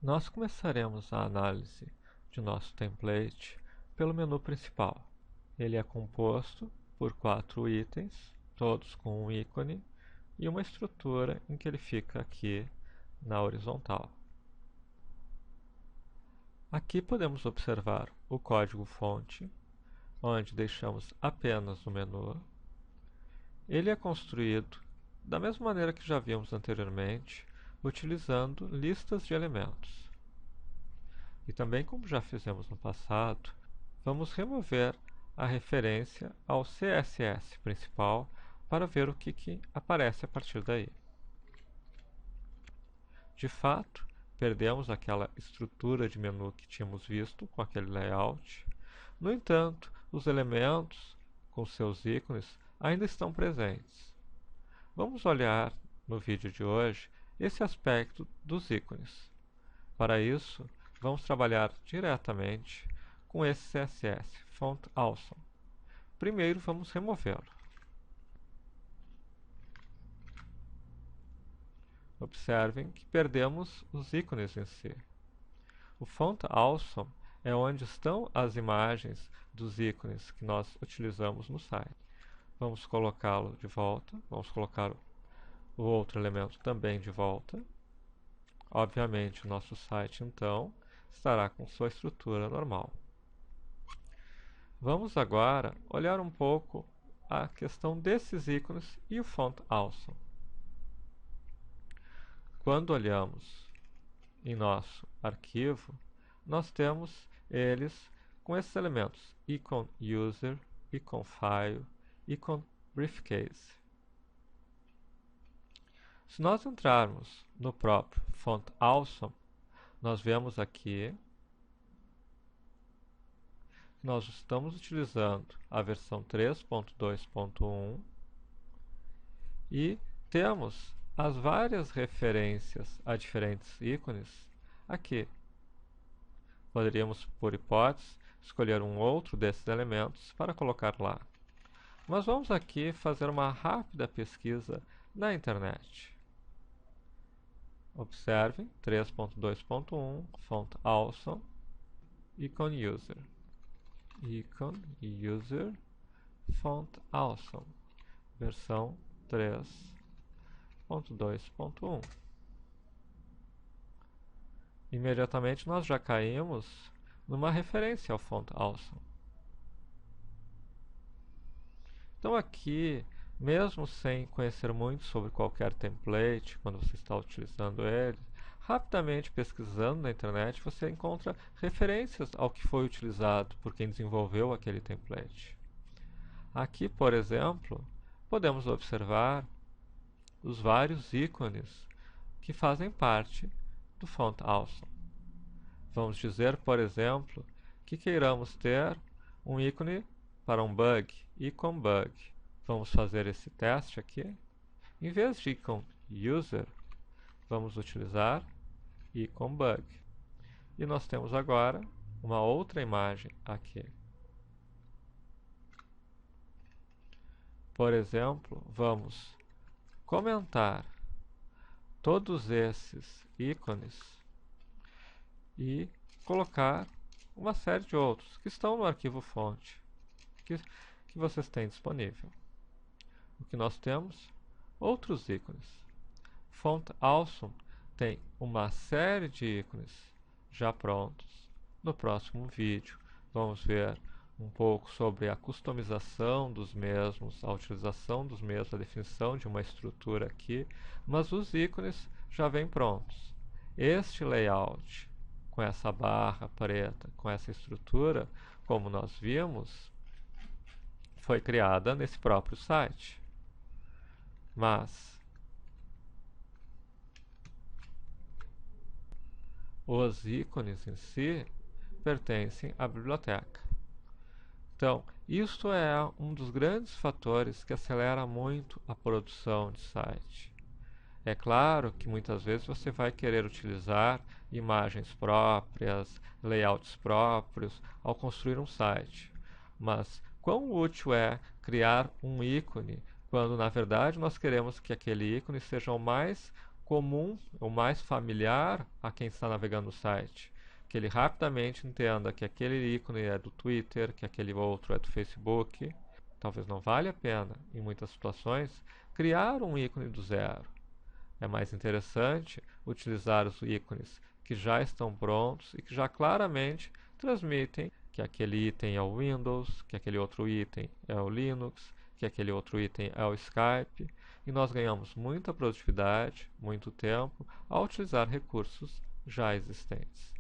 Nós começaremos a análise de nosso template pelo menu principal. Ele é composto por 4 itens, todos com um ícone, e uma estrutura em que ele fica aqui na horizontal. Aqui podemos observar o código-fonte, onde deixamos apenas o menu. Ele é construído da mesma maneira que já vimos anteriormente, utilizando listas de elementos. E também, como já fizemos no passado, vamos remover a referência ao CSS principal para ver o que aparece a partir daí. De fato, perdemos aquela estrutura de menu que tínhamos visto com aquele layout. No entanto, os elementos com seus ícones ainda estão presentes. Vamos olhar no vídeo de hoje esse aspecto dos ícones. Para isso, vamos trabalhar diretamente com esse CSS, Font Awesome. Primeiro, vamos removê-lo. Observem que perdemos os ícones em si. O Font Awesome é onde estão as imagens dos ícones que nós utilizamos no site. Vamos colocá-lo de volta, vamos colocar o outro elemento também de volta. Obviamente, o nosso site, então, estará com sua estrutura normal. Vamos agora olhar um pouco a questão desses ícones e o Font Awesome. Quando olhamos em nosso arquivo, nós temos eles com esses elementos: icon user, icon file, icon briefcase. Se nós entrarmos no próprio Font Awesome, nós vemos aqui que nós estamos utilizando a versão 3.2.1 e temos as várias referências a diferentes ícones aqui. Poderíamos, por hipótese, escolher um outro desses elementos para colocar lá. Mas vamos aqui fazer uma rápida pesquisa na internet. Observem 3.2.1 Font Awesome Icon User. Icon User Font Awesome versão 3.2.1. Imediatamente nós já caímos numa referência ao Font Awesome. Então aqui, mesmo sem conhecer muito sobre qualquer template, quando você está utilizando ele, rapidamente pesquisando na internet você encontra referências ao que foi utilizado por quem desenvolveu aquele template. Aqui, por exemplo, podemos observar os vários ícones que fazem parte do Font Awesome. Vamos dizer, por exemplo, que queiramos ter um ícone para um bug, icon bug. Vamos fazer esse teste aqui. Em vez de icon user, vamos utilizar icon bug. E nós temos agora uma outra imagem aqui. Por exemplo, vamos comentar todos esses ícones e colocar uma série de outros que estão no arquivo fonte que vocês têm disponível. O que nós temos? Outros ícones. Font Awesome tem uma série de ícones já prontos. No próximo vídeo vamos ver um pouco sobre a customização dos mesmos, a utilização dos mesmos, a definição de uma estrutura aqui, mas os ícones já vêm prontos. Este layout, com essa barra preta, com essa estrutura, como nós vimos, foi criada nesse próprio site. Mas os ícones em si pertencem à biblioteca. Então, isto é um dos grandes fatores que acelera muito a produção de site. É claro que muitas vezes você vai querer utilizar imagens próprias, layouts próprios ao construir um site. Mas quão útil é criar um ícone quando na verdade nós queremos que aquele ícone seja o mais comum, o mais familiar a quem está navegando no site. Que ele rapidamente entenda que aquele ícone é do Twitter, que aquele outro é do Facebook. Talvez não valha a pena, em muitas situações, criar um ícone do zero. É mais interessante utilizar os ícones que já estão prontos e que já claramente transmitem que aquele item é o Windows, que aquele outro item é o Linux, que aquele outro item é o Skype. E nós ganhamos muita produtividade, muito tempo, ao utilizar recursos já existentes.